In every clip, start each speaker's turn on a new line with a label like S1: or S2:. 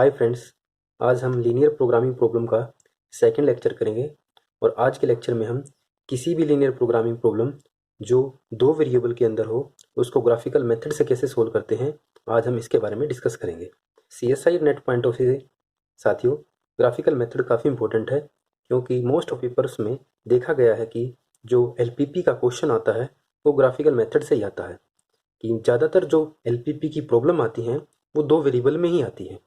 S1: Hi friends, आज हम linear programming problem का सेकंड लेक्चर करेंगे। और आज के लेक्चर में हम किसी भी लीनियर प्रोग्रामिंग प्रॉब्लम जो दो वेरिएबल के अंदर हो उसको ग्राफिकल मेथड से कैसे सोल्व करते हैं, आज हम इसके बारे में डिस्कस करेंगे। CSI net point of view से साथियों, ग्राफिकल मेथड काफ़ी इंपॉर्टेंट है, क्योंकि मोस्ट ऑफ पेपर्स में देखा गया है कि जो LPP का क्वेश्चन आता है वो ग्राफिकल मेथड से ही आता है। कि ज़्यादातर जो LPP की प्रॉब्लम आती हैं वो दो वेरिएबल में ही आती हैं।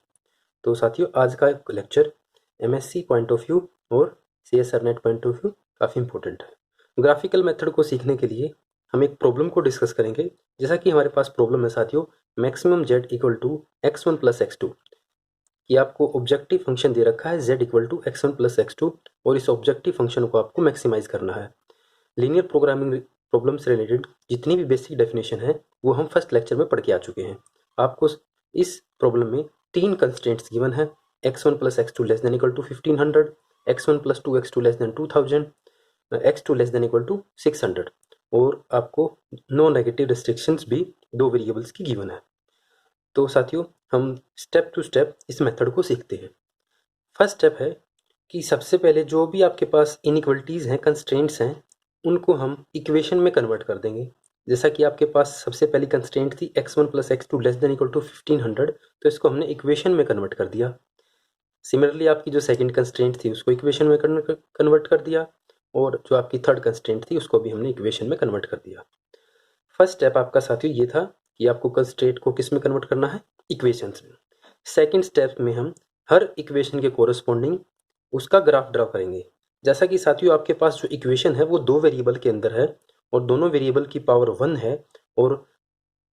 S1: तो साथियों, आज का lecture MSc point of view और CSR net point of view काफ़ी इंपॉर्टेंट है। ग्राफिकल मेथड को सीखने के लिए हम एक प्रॉब्लम को डिस्कस करेंगे। जैसा कि हमारे पास प्रॉब्लम है साथियों, maximum z equal to x1 plus x2, कि आपको ऑब्जेक्टिव फंक्शन दे रखा है z equal to x1 plus x2 और इस ऑब्जेक्टिव फंक्शन को आपको मैक्सिमाइज करना है। लीनियर प्रोग्रामिंग प्रॉब्लम से रिलेटेड जितनी भी बेसिक डेफिनेशन है वो हम फर्स्ट लेक्चर में पढ़ के आ चुके हैं। आपको इस प्रॉब्लम में तीन कंस्ट्रेंट्स गिवन है: x1 plus x2 less than equal to 1500, x1 plus 2x2 less than 2000, x2 less than equal to 600, और आपको नो नेगेटिव रिस्ट्रिक्शंस भी दो वेरिएबल्स की गिवन है। तो साथियों, हम स्टेप टू स्टेप इस मेथड को सीखते हैं। फर्स्ट स्टेप है कि सबसे पहले जो भी आपके पास इनइक्वलिटीज़ हैं, कंस्ट्रेंट्स हैं, उनको हम इक्वेशन में कन्वर्ट कर देंगे। जैसा कि आपके पास सबसे पहली कंस्ट्रेंट थी x1 plus x2 less than equal to 1500, तो इसको हमने इक्वेशन में कन्वर्ट कर दिया। सिमिलरली आपकी जो सेकंड कंस्ट्रेंट थी उसको इक्वेशन में कन्वर्ट कर दिया, और जो आपकी थर्ड कंस्ट्रेंट थी उसको भी हमने इक्वेशन में कन्वर्ट कर दिया। फर्स्ट स्टेप आपका साथियों ये था कि आपको कंस्ट्रेंट को किस में कन्वर्ट करना है, इक्वेशंस में। सेकंड स्टेप में हम हर इक्वेशन के कोरस्पॉन्डिंग उसका ग्राफ ड्रा करेंगे। जैसा कि साथियों, आपके पास जो इक्वेशन है वो दो वेरिएबल के अंदर है और दोनों वेरिएबल की पावर 1 है, और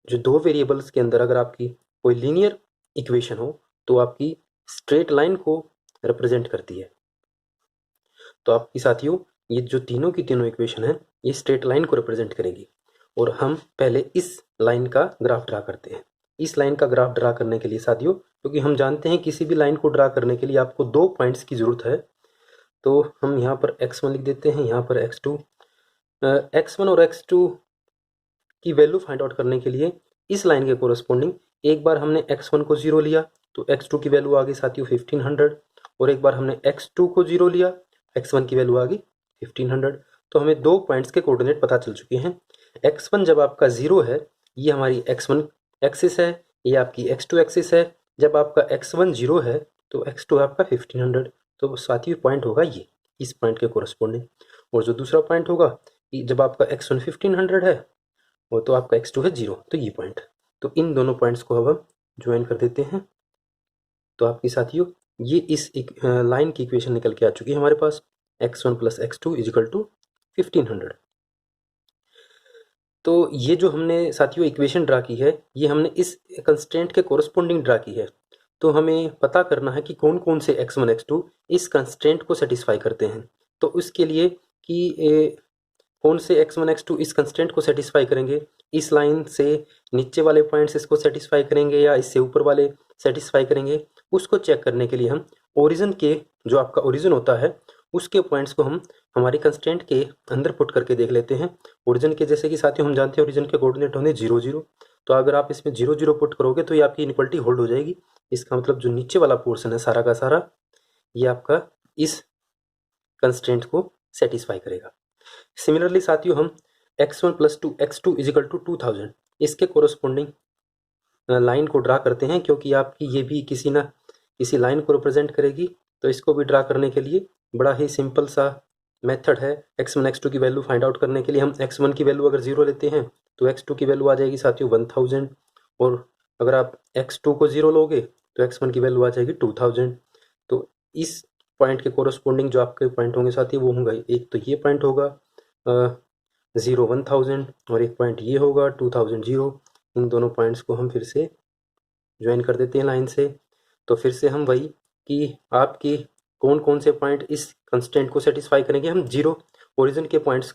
S1: जो दो वेरिएबल्स के अंदर अगर आपकी कोई लीनियर इक्वेशन हो तो आपकी स्ट्रेट लाइन को रिप्रेजेंट करती है। तो आपकी साथियों, ये जो तीनों की तीनों इक्वेशन है ये स्ट्रेट लाइन को रिप्रेजेंट करेंगी, और हम पहले इस लाइन का ग्राफ ड्रा करते हैं। इस लाइन का ग्राफ ड्रा करने के लिए साथियों, क्योंकि हम जानते हैं किसी भी लाइन को ड्रा करने के लिए आपको दो पॉइंट्स की ज़रूरत है, तो हम यहाँ पर x1 लिख देते हैं, यहाँ पर x2। x1 और x2 की वैल्यू फाइंड आउट करने के लिए इस लाइन के कोरस्पॉन्डिंग एक बार हमने x1 को 0 लिया तो x2 की वैल्यू आ गई साथियों 1500, और एक बार हमने x2 को 0 लिया, x1 की वैल्यू आ गई 1500। तो हमें दो पॉइंट्स के कोऑर्डिनेट पता चल चुके हैं। x1 जब आपका 0 है, ये हमारी x1 एक्सिस है, ये आपकी x2 एक्सिस है। जब आपका x1 0 है तो x2 आपका 1500, तो साथियों पॉइंट होगा ये, इस पॉइंट के कोरस्पॉन्डिंग। और जो दूसरा पॉइंट होगा कि जब आपका x1 1500 है वो तो आपका x2 है 0, तो ये पॉइंट। तो इन दोनों पॉइंट्स को अब हम ज्वाइन कर देते हैं। तो आपकी साथियों, ये इस लाइन की इक्वेशन निकल के आ चुकी है हमारे पास, x1 plus x2 equal to 1500। तो ये जो हमने साथियों इक्वेशन ड्रा की है ये हमने इस कंस्ट्रेंट के कोरस्पॉन्डिंग ड्रा की है। तो हमें पता करना है कि कौन कौन से x1 x2 इस कंस्ट्रेंट को सेटिस्फाई करते हैं। तो उसके लिए कि कौन से x1 x2 इस कंस्टेंट को सेटिस्फाई करेंगे, इस लाइन से नीचे वाले पॉइंट्स इसको सेटिस्फाई करेंगे या इससे ऊपर वाले सेटिस्फाई करेंगे, उसको चेक करने के लिए हम ओरिजिन के, जो आपका ओरिजिन होता है उसके पॉइंट्स को हम हमारी कंस्टेंट के अंदर पुट करके देख लेते हैं। ओरिजिन के, जैसे कि साथियों हम जानते हैं ओरिजिन के कोऑर्डिनेट होंगे 0 0, तो अगर आप इसमें 0 0 पुट करोगे तो ये आपकी इनइक्वालिटी होल्ड हो जाएगी। इसका मतलब जो नीचे वाला पोर्शन है सारा का सारा ये आपका इस कंस्टेंट को सेटिस्फाई करेगा। सिमिलरली साथियों, हम x1 plus 2 x2 equal to 2000 इसके कोरस्पॉन्डिंग लाइन को ड्रा करते हैं, क्योंकि आपकी ये भी किसी ना किसी लाइन को रिप्रेजेंट करेगी। तो इसको भी ड्रा करने के लिए बड़ा ही सिंपल सा मेथड है। x1 x2 की वैल्यू फाइंड आउट करने के लिए हम x1 की वैल्यू अगर 0 लेते हैं तो x2 की वैल्यू आ जाएगी साथियों 1000, और अगर आप x2 को 0 लोगे तो x1 की वैल्यू आ जाएगी 2000। तो इस पॉइंट के कोरस्पॉन्डिंग जो आपके पॉइंट होंगे साथियों वो होंगे, एक तो ये पॉइंट होगा 0 1000, और एक पॉइंट ये होगा 2000 0। इन दोनों पॉइंट्स को हम फिर से ज्वाइन कर देते हैं लाइन से। तो फिर से हम वही कि आपकी कौन कौन से पॉइंट इस कंस्टेंट को सेटिस्फाई करेंगे, हम 0 ओरिजिन के पॉइंट्स,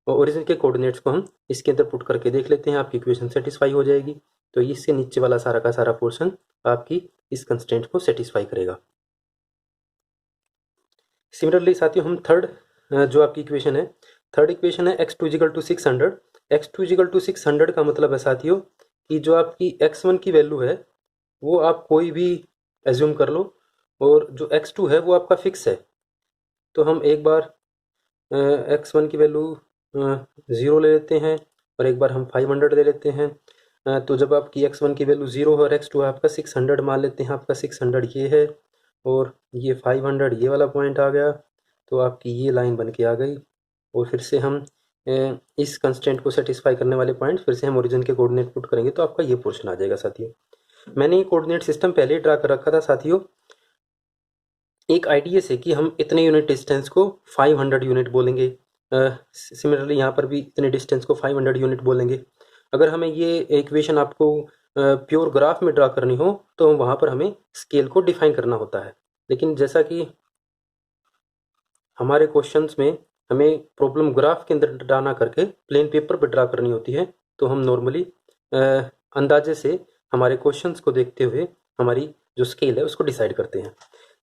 S1: ओरिजिन के कोऑर्डिनेट्स को हम इसके अंदर पुट करके देख लेते हैं, आपकी इक्वेशन सेटिस्फाई हो जाएगी। तो इससे नीचे वाला सारा का सारा पोर्शन आपकी इस कंस्टेंट को सेटिस्फाई करेगा। सिमिलरली साथियों, हम थर्ड जो आपकी इक्वेशन है, थर्ड इक्वेशन है x2 equal to 600। x2 equal to 600 का मतलब है साथियों कि जो आपकी x1 की वैल्यू है वो आप कोई भी एज्यूम कर लो, और जो x2 है वो आपका फिक्स है। तो हम एक बार x1 की वैल्यू 0 ले लेते हैं, और एक बार हम 500 ले लेते हैं। तो जब आपकी x1 की वैल्यू 0 है और x2 आपका 600 मान लेते हैं, आपका 600 ये है और ये 500 ये वाला पॉइंट आ गया, तो आपकी ये लाइन बन के आ गई। और फिर से हम इस कंस्टेंट को सेटिस्फाई करने वाले पॉइंट फिर से हम ओरिजिन के कोऑर्डिनेट पुट करेंगे, तो आपका ये पोर्शन आ जाएगा साथियों। मैंने ये कोऑर्डिनेट सिस्टम पहले ही ड्रा कर रखा था साथियों, एक आइडिया से कि हम इतने यूनिट डिस्टेंस को 500 यूनिट बोलेंगे। सिमिलरली यहाँ पर भी इतने डिस्टेंस को 500 यूनिट बोलेंगे। अगर हमें ये इक्वेशन आपको प्योर ग्राफ में ड्रा करनी हो तो वहाँ पर हमें स्केल को डिफाइन करना होता है, लेकिन जैसा कि हमारे क्वेश्चंस में हमें प्रॉब्लम ग्राफ के अंदर ड्रा ना करके प्लेन पेपर पर ड्रा करनी होती है, तो हम नॉर्मली अंदाजे से हमारे क्वेश्चंस को देखते हुए हमारी जो स्केल है उसको डिसाइड करते हैं।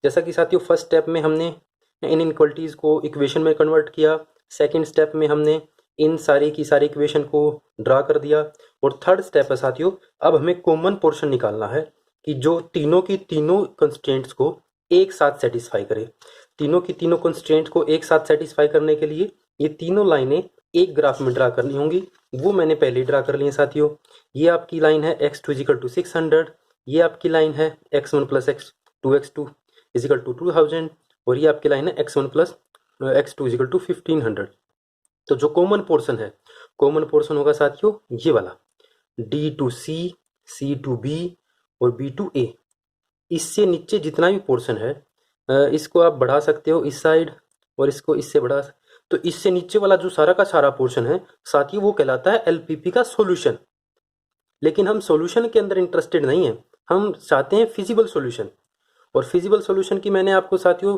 S1: जैसा कि साथियों फर्स्ट स्टेप में हमने इन इनक्वलिटीज़ को इक्वेशन में कन्वर्ट किया, सेकंड स्टेप में हमने इन सारी की सारी इक्वेशन को ड्रा कर दिया, और थर्ड स्टेप है साथियों अब हमें कॉमन पोर्शन निकालना है कि जो तीनों की तीनों कंस्ट्रेंट्स को एक साथ सेटिस्फाई करे। तीनों की तीनों कंस्ट्रेंट्स को एक साथ सेटिस्फाई करने के लिए ये तीनों लाइनें एक ग्राफ में ड्रा करनी होंगी, वो मैंने पहले ड्रा कर ली है साथियों। ये आपकी लाइन है x2 = 600, ये आपकी लाइन है x1 + x2 = 2000, और ये आपकी लाइन है x1 + x2 = 1500। तो जो कॉमन पोर्शन है, कॉमन पोर्शन होगा साथियों ये वाला D to C, C to B और B to A। इससे नीचे जितना भी पोर्शन है इसको आप बढ़ा सकते हो इस साइड, और इसको इससे बढ़ा, तो इससे नीचे वाला जो सारा का सारा पोर्शन है साथियों वो कहलाता है LPP का सॉल्यूशन। लेकिन हम सॉल्यूशन के अंदर इंटरेस्टेड नहीं है, हम चाहते हैं फिजिबल सॉल्यूशन। और फिजिबल सॉल्यूशन की मैंने आपको साथियों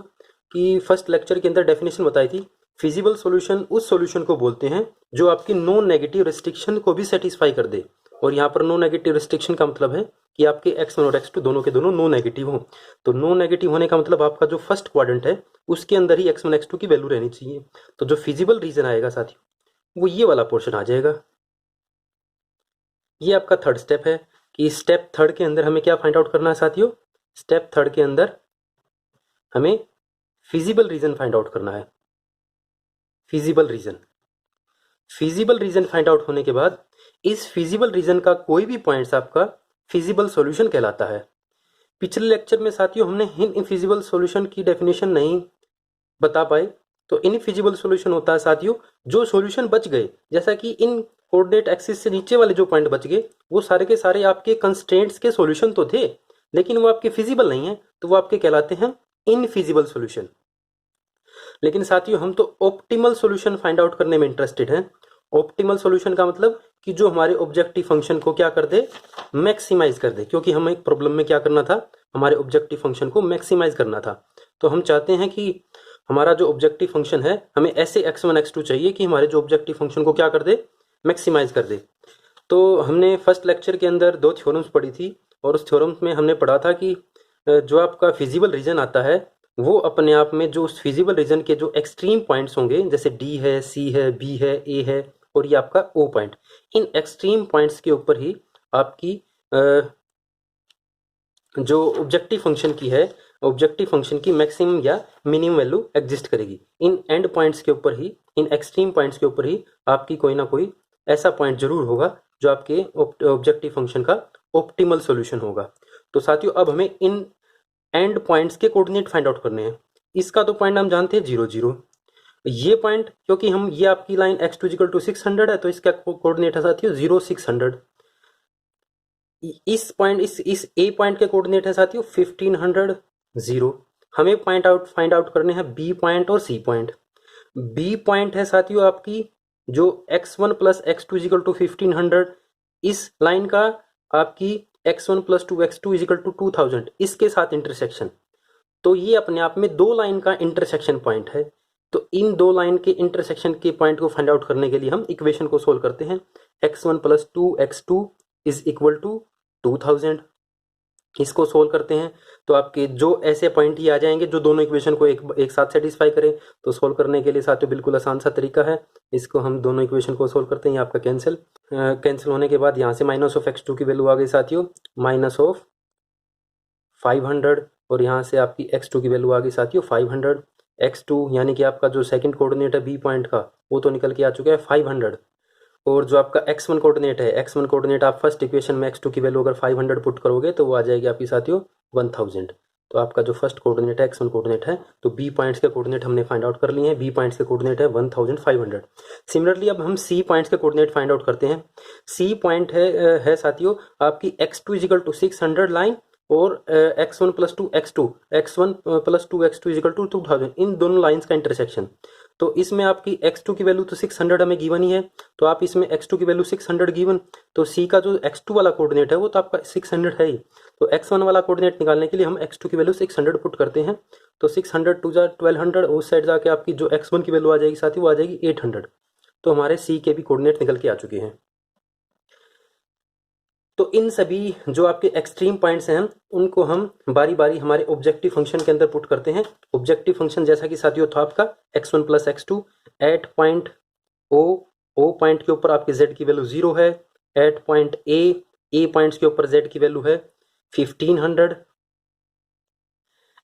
S1: की फर्स्ट लेक्चर के अंदर डेफिनेशन बताई थी। फिजिबल सॉल्यूशन उस सॉल्यूशन को बोलते हैं जो आपकी नॉन नेगेटिव रिस्ट्रिक्शन को भी सेटिस्फाई कर दे। और यहाँ पर नॉन नेगेटिव रिस्ट्रिक्शन का मतलब है कि आपके x1 और x2 दोनों के दोनों नॉन नेगेटिव हों। तो नॉन नेगेटिव होने का मतलब आपका जो फर्स्ट क्वाड्रेंट है उसके अंदर ही x1 x2 की वैल्यू रहनी चाहिए। तो जो फिजिबल रीजन आएगा साथियों वो ये वाला पोर्शन आ जाएगा। ये आपका थर्ड स्टेप है कि स्टेप थर्ड के अंदर हमें क्या फाइंड आउट करना है साथियों, स्टेप थर्ड के अंदर हमें फिजिबल रीजन फाइंड आउट करना है। Feasible region, feasible region find out होने के बाद इस फिजिबल रीजन का कोई भी पॉइंट्स आपका फिजिबल सॉल्यूशन कहलाता है। पिछले लेक्चर में साथियों हमने इनफिजिबल सॉल्यूशन की डेफिनेशन नहीं बता पाए, तो इनफिजिबल सॉल्यूशन होता है साथियों जो सॉल्यूशन बच गए, जैसा कि इन कोऑर्डिनेट एक्सिस से नीचे वाले जो पॉइंट बच गए वो सारे के सारे आपके कंस्ट्रेंट्स के सॉल्यूशन तो थे लेकिन वो आपके फिजिबल नहीं है, तो वो आपके कहलाते हैं इनफिजिबल सॉल्यूशन। लेकिन साथियों हम तो ऑप्टिमल सॉल्यूशन फाइंड आउट करने में इंटरेस्टेड हैं। ऑप्टिमल सॉल्यूशन का मतलब कि जो हमारे ऑब्जेक्टिव फंक्शन को क्या कर दे, मैक्सिमाइज कर दे, क्योंकि हमें एक प्रॉब्लम में क्या करना था, हमारे ऑब्जेक्टिव फंक्शन को मैक्सिमाइज करना था। तो हम चाहते हैं कि हमारा जो ऑब्जेक्टिव फंक्शन है हमें ऐसे x1 x2 चाहिए कि हमारे जो ऑब्जेक्टिव फंक्शन को क्या कर दे, मैक्सिमाइज कर दे। तो हमने फर्स्ट लेक्चर के अंदर दो थ्योरम्स पढ़ी थी, और उस थ्योरम्स में हमने पढ़ा था कि जो आपका फिजिबल रीजन आता है वो अपने आप में जो उस फिजिबल रीजन के जो एक्सट्रीम पॉइंट्स होंगे, जैसे D है, C है, B है, A है और ये आपका O point, in extreme points के ऊपर ही आपकी जो ऑब्जेक्टिव फंक्शन की है, ऑब्जेक्टिव फंक्शन की मैक्सिमम या मिनिमम वैल्यू एग्जिस्ट करेगी। इन एंड पॉइंट्स के ऊपर ही, इन एक्सट्रीम पॉइंट्स के ऊपर ही आपकी कोई ना कोई ऐसा पॉइंट जरूर होगा जो आपके ऑब्जेक्टिव फंक्शन का ऑप्टिमल सॉल्यूशन होगा। तो साथियों अब हमें इन एंड पॉइंट्स के कोऑर्डिनेट फाइंड आउट करने हैं। इसका तो पॉइंट हम जानते हैं 0 0। ये पॉइंट क्योंकि हम ये आपकी लाइन x2 = 600 है तो इसका कोऑर्डिनेट है साथियों 0 600। इस पॉइंट इस ए पॉइंट के कोऑर्डिनेट है साथियों 1500 0। हमें पॉइंट आउट फाइंड आउट करने हैं बी पॉइंट और सी पॉइंट। बी पॉइंट है साथियों आपकी जो x1 + x2 = 1500, इस लाइन का आपकी x1 + 2 x2 = 2000 इसके साथ इंटरसेक्शन। तो ये अपने आप में दो लाइन का इंटरसेक्शन पॉइंट है। तो इन दो लाइन के इंटरसेक्शन के पॉइंट को फाइंड आउट करने के लिए हम इक्वेशन को सोल्व करते हैं। x1 + 2 x2 = 2000, इसको सोल्व करते हैं तो आपके जो ऐसे पॉइंट ही आ जाएंगे जो दोनों इक्वेशन को एक साथ सेटिस्फाई करें। तो सोल्व करने के लिए साथियों बिल्कुल आसान सा तरीका है, इसको हम दोनों इक्वेशन को सोल्व करते हैं। ये आपका कैंसिल होने के बाद यहाँ से -(x2) की वैल्यू आ गई साथियों -(4 500 और यहाँ से आपकी x2 की वैल्यू आ गई साथियों 500। x2 यानी कि आपका जो सेकंड कोऑर्डिनेट है बी पॉइंट का वो तो निकल के आ चुका है 500। और जो आपका x1 कोऑर्डिनेट है, x1 कोऑर्डिनेट आप फर्स्ट इक्वेशन में x2 की वैल्यू अगर 500 पुट करोगे तो वो आ जाएगी आपकी साथियों 1000। तो आपका जो फर्स्ट कोऑर्डिनेट है x1 कोऑर्डिनेट है, तो b पॉइंट्स के कोऑर्डिनेट हमने फाइंड आउट कर लिए हैं। b पॉइंट्स के कोऑर्डिनेट है 1500। सिमिलरली अब हम c पॉइंट्स के कोऑर्डिनेट फाइंड आउट करते हैं। c पॉइंट है साथियों आपकी x2 इजिकल टू 600 लाइन और x1 plus two x1 plus two x2 equal to 2000, इन दोनों लाइंस का इंटरसेक्शन। तो इसमें आपकी x2 की वैल्यू तो 600 हमें गिवन ही है, तो आप इसमें x2 की वैल्यू 600 गिवन, तो c का जो x2 वाला कोऑर्डिनेट है वो तो आपका 600 है ही। तो x1 वाला कोऑर्डिनेट निकालने के लिए हम x2 की वैल्यू 600 पुट करते हैं। तो 600 टू जा 1200, उस साइड जाके आपकी जो x1 की वैल्यू आ जाएगी साथी वो आ जाएगी 800। तो हमारे c के भी कोऑर्डिनेट निकल के आ चुके हैं। तो इन सभी जो आपके एक्सट्रीम पॉइंट्स हैं उनको हम बारी बारी हमारे ऑब्जेक्टिव फंक्शन के अंदर पुट करते हैं। ऑब्जेक्टिव फंक्शन जैसा कि साथियों था आपका x1 plus x2 at point O point के ऊपर आपके z की वैल्यू 0 है। एट पॉइंट ए पॉइंट्स के ऊपर z की वैल्यू है 1500।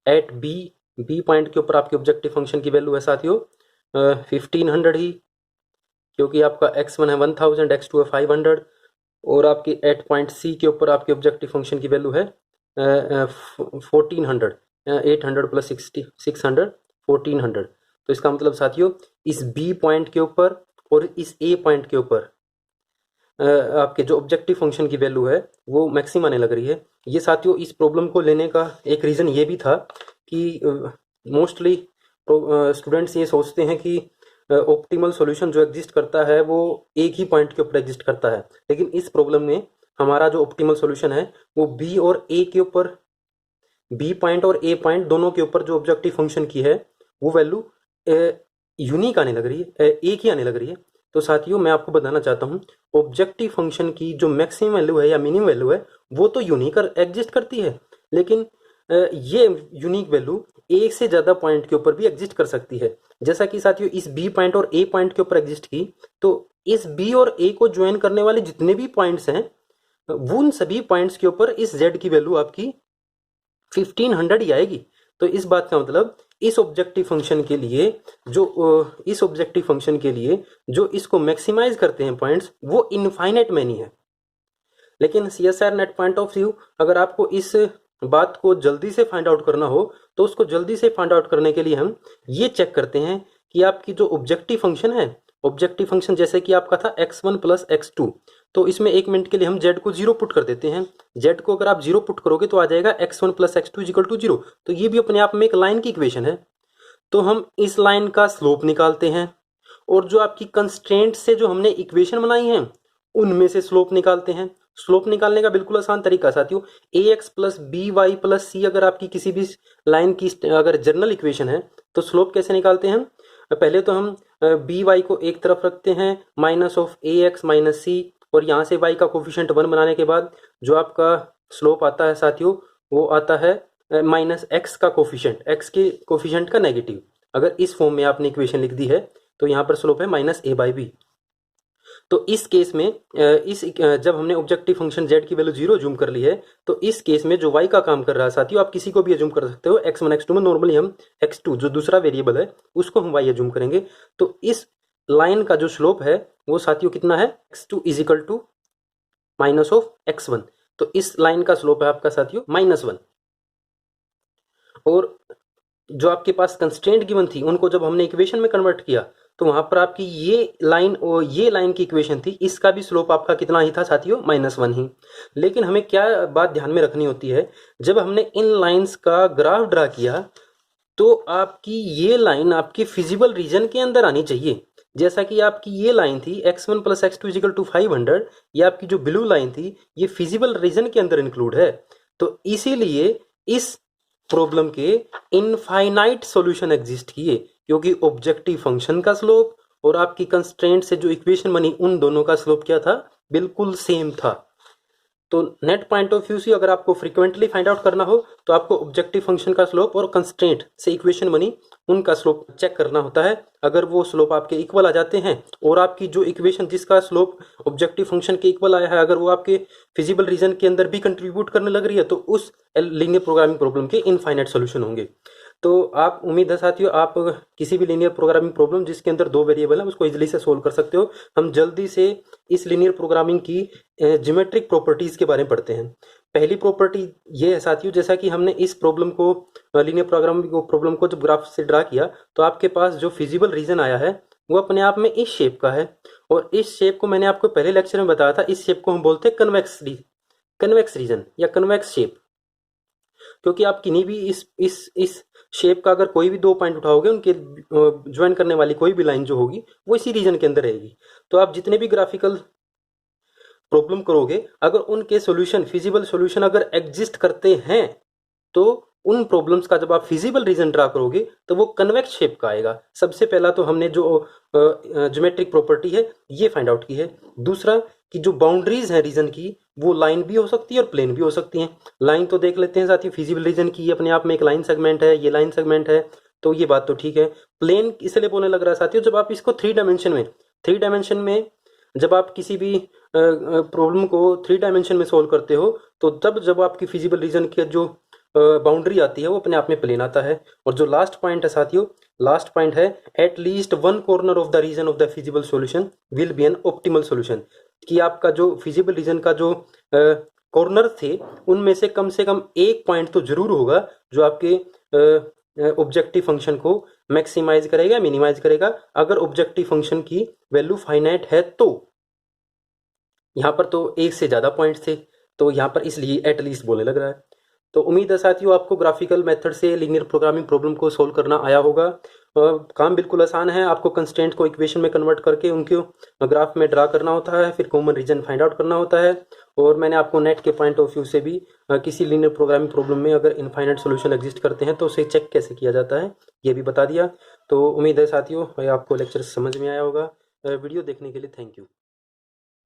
S1: एट बी पॉइंट के ऊपर आपके ऑब्जेक्टिव फंक्शन की वैल्यू है साथियों 1500 ही, क्योंकि आपका x1 है 1000, x2 है 500। और आपकी एट पॉइंट सी के ऊपर आपके ऑब्जेक्टिव फंक्शन की वैल्यू है 1400, 800 प्लस 600 1400। तो इसका मतलब साथियों इस बी पॉइंट के ऊपर और इस ए पॉइंट के ऊपर आपके जो ऑब्जेक्टिव फंक्शन की वैल्यू है वो मैक्सिमम आने लग रही है। ये साथियों इस प्रॉब्लम को लेने का एक रीज़न ये भी था कि मोस्टली स्टूडेंट्स ये सोचते हैं कि ऑप्टिमल सॉल्यूशन जो एग्जिस्ट करता है वो एक ही पॉइंट के ऊपर एग्जिस्ट करता है, लेकिन इस प्रॉब्लम में हमारा जो ऑप्टिमल सॉल्यूशन है वो बी और ए के ऊपर, बी पॉइंट और ए पॉइंट दोनों के ऊपर जो ऑब्जेक्टिव फंक्शन की है वो वैल्यू यूनिक आने लग रही है, एक ही आने लग रही है। तो साथियों मैं आपको बताना चाहता हूँ ऑब्जेक्टिव फंक्शन की जो मैक्सिमम वैल्यू है या मिनिमम वैल्यू है वो तो यूनिक एग्जिस्ट करती है, लेकिन ये यूनिक वैल्यू एक से ज़्यादा पॉइंट के ऊपर भी एग्जिस्ट कर सकती है। जैसा कि साथियों इस बी पॉइंट और ए पॉइंट के ऊपर एग्जिस्ट की, तो इस बी और ए को ज्वाइन करने वाले जितने भी पॉइंट्स हैं वो उन सभी पॉइंट्स के ऊपर इस जेड की वैल्यू आपकी 1500 ही आएगी। तो इस बात का मतलब इस ऑब्जेक्टिव फंक्शन के लिए जो इसको मैक्सिमाइज करते हैं पॉइंट्स वो इनफाइनाइट मैनी है। लेकिन CSR net point of view अगर आपको इस बात को जल्दी से फाइंड आउट करना हो तो उसको जल्दी से फाइंड आउट करने के लिए हम ये चेक करते हैं कि आपकी जो ऑब्जेक्टिव फंक्शन है, ऑब्जेक्टिव फंक्शन जैसे कि आपका था x1 प्लस x2, तो इसमें एक मिनट के लिए हम z को 0 पुट कर देते हैं। z को अगर आप 0 पुट करोगे तो आ जाएगा x1 plus x2 equal to 0। तो ये भी अपने आप में एक लाइन की इक्वेशन है। तो हम इस लाइन का स्लोप निकालते हैं और जो आपकी कंस्ट्रेंट से जो हमने इक्वेशन बनाई है उनमें से स्लोप निकालते हैं। स्लोप निकालने का बिल्कुल आसान तरीका साथियों, ax plus B Y plus C अगर आपकी किसी भी लाइन की अगर जनरल इक्वेशन है तो स्लोप कैसे निकालते हैं। पहले तो हम बी वाई को एक तरफ रखते हैं माइनस ऑफ ax माइनस सी, और यहाँ से y का कोफिशिएंट 1 बनाने के बाद जो आपका स्लोप आता है साथियों वो आता है माइनस x का कोफिशिएंट, x के कोफिशिएंट का नेगेटिव। अगर इस फॉर्म में आपने इक्वेशन लिख दी है तो यहाँ पर स्लोप है माइनस a बाई बी। तो इस केस में जब हमने ऑब्जेक्टिव फंक्शन z की वैल्यू 0 जूम कर ली है तो इस केस में जो y का काम कर रहा है साथियों आप किसी को भी अजूम कर सकते हो। x1 x2 में नॉर्मली हम x2 जो दूसरा वेरिएबल है उसको हम y अजूम करेंगे। तो इस लाइन का जो स्लोप है वो साथियों कितना है, x2 is equal to minus of x1। तो इस लाइन का स्लोप है आपका साथियों -1। और जो आपके पास कंस्ट्रेंट गिवन थी उनको जब हमने इक्वेशन में कन्वर्ट किया तो वहां पर आपकी ये लाइन की इक्वेशन थी, इसका भी स्लोप आपका कितना ही था साथियों, -1 ही। लेकिन हमें क्या बात ध्यान में रखनी होती है, जब हमने इन लाइंस का ग्राफ ड्रा किया तो आपकी ये लाइन आपकी फिजिबल रीजन के अंदर आनी चाहिए। जैसा कि आपकी ये लाइन थी x1 plus x2 equal to 500, ये आपकी जो ब्लू लाइन थी ये फिजिबल रीजन के अंदर इंक्लूड है। तो इसीलिए इस प्रॉब्लम के इनफाइनाइट सॉल्यूशन एग्जिस्ट किए, क्योंकि ऑब्जेक्टिव फंक्शन का स्लोप और आपकी कंस्ट्रेंट से जो इक्वेशन बनी उन दोनों का स्लोप क्या था, बिल्कुल सेम था। तो नेट पॉइंट ऑफ व्यू से अगर आपको फ्रीक्वेंटली फाइंड आउट करना हो तो आपको ऑब्जेक्टिव फंक्शन का स्लोप और कंस्ट्रेंट से इक्वेशन बनी उनका स्लोप चेक करना होता है। अगर वो स्लोप आपके इक्वल आ जाते हैं और आपकी जो इक्वेशन जिसका स्लोप ऑब्जेक्टिव फंक्शन के इक्वल आया है अगर वो आपके फिजिबल रीजन के अंदर भी कंट्रीब्यूट करने लग रही है तो उस लीनियर प्रोग्रामिंग प्रॉब्लम के इनफाइनाइट सॉल्यूशन होंगे। तो आप उम्मीद है साथियों आप किसी भी लीनियर प्रोग्रामिंग प्रॉब्लम जिसके अंदर दो वेरिएबल है उसको इजीली से सोल्व कर सकते हो। हम जल्दी से इस लीनियर प्रोग्रामिंग की ज्योमेट्रिक प्रॉपर्टीज के बारे में पढ़ते हैं। पहली प्रॉपर्टी ये है साथियों, जैसा कि हमने इस प्रॉब्लम को लीनियर प्रोग्रामिंग प्रॉब्लम को जब ग्राफ से ड्रा किया तो आपके पास जो फिजिबल रीजन आया है वो अपने आप में इस शेप का है। और इस शेप को मैंने आपको पहले लेक्चर में बताया था, इस शेप को हम बोलते हैं कन्वेक्स रीजन या कन्वेक्स शेप। क्योंकि आप किन्हीं भी इस शेप का अगर कोई भी दो पॉइंट उठाओगे उनके ज्वाइन करने वाली कोई भी लाइन जो होगी वो इसी रीजन के अंदर रहेगी। तो आप जितने भी ग्राफिकल प्रॉब्लम करोगे अगर उनके सॉल्यूशन फिजिबल सॉल्यूशन अगर एग्जिस्ट करते हैं तो उन प्रॉब्लम्स का जब आप फिजिबल रीजन ड्रा करोगे तो वो कन्वेक्स शेप का आएगा। सबसे पहला तो हमने जो ज्योमेट्रिक प्रॉपर्टी है ये फाइंड आउट की है। दूसरा कि जो बाउंड्रीज है रीजन की वो लाइन भी हो सकती है और प्लेन भी हो सकती हैं। लाइन तो देख लेते हैं साथ ही फिजिबल रीजन की अपने आप में एक लाइन सेगमेंट है, ये लाइन सेगमेंट है, तो ये बात तो ठीक है। प्लेन इसलिए बोलने लग रहा है साथियों जब आप इसको थ्री डायमेंशन में जब आप किसी भी प्रॉब्लम को थ्री डायमेंशन में सोल्व करते हो तो तब जब आपकी फिजिबल रीजन की जो बाउंड्री आती है वो अपने आप में प्लेन आता है। और जो लास्ट पॉइंट है साथियों, लास्ट पॉइंट है at least one corner of the region of the feasible solution will be an optimal solution. कि आपका जो फिजिबल रीजन का जो कॉर्नर थे उनमें से कम एक पॉइंट तो जरूर होगा जो आपके ऑब्जेक्टिव फंक्शन को मैक्सिमाइज करेगा मिनिमाइज करेगा। अगर ऑब्जेक्टिव फंक्शन की वैल्यू फाइनाइट है तो यहाँ पर तो एक से ज़्यादा पॉइंट्स थे तो यहाँ पर इसलिए एटलीस्ट बोलने लग रहा है। तो उम्मीद है साथियों आपको ग्राफिकल मेथड से लीनियर प्रोग्रामिंग प्रॉब्लम को सोल्व करना आया होगा। काम बिल्कुल आसान है, आपको कंस्ट्रेंट को इक्वेशन में कन्वर्ट करके उनको ग्राफ में ड्रा करना होता है, फिर कॉमन रीजन फाइंड आउट करना होता है। और मैंने आपको नेट के पॉइंट ऑफ व्यू से भी किसी लीनियर प्रोग्रामिंग प्रॉब्लम में अगर इनफाइनाइट सॉल्यूशन एग्जिस्ट करते हैं तो उसे चेक कैसे किया जाता है ये भी बता दिया। तो उम्मीद है साथियों आपको लेक्चर समझ में आया होगा। वीडियो देखने के लिए थैंक यू।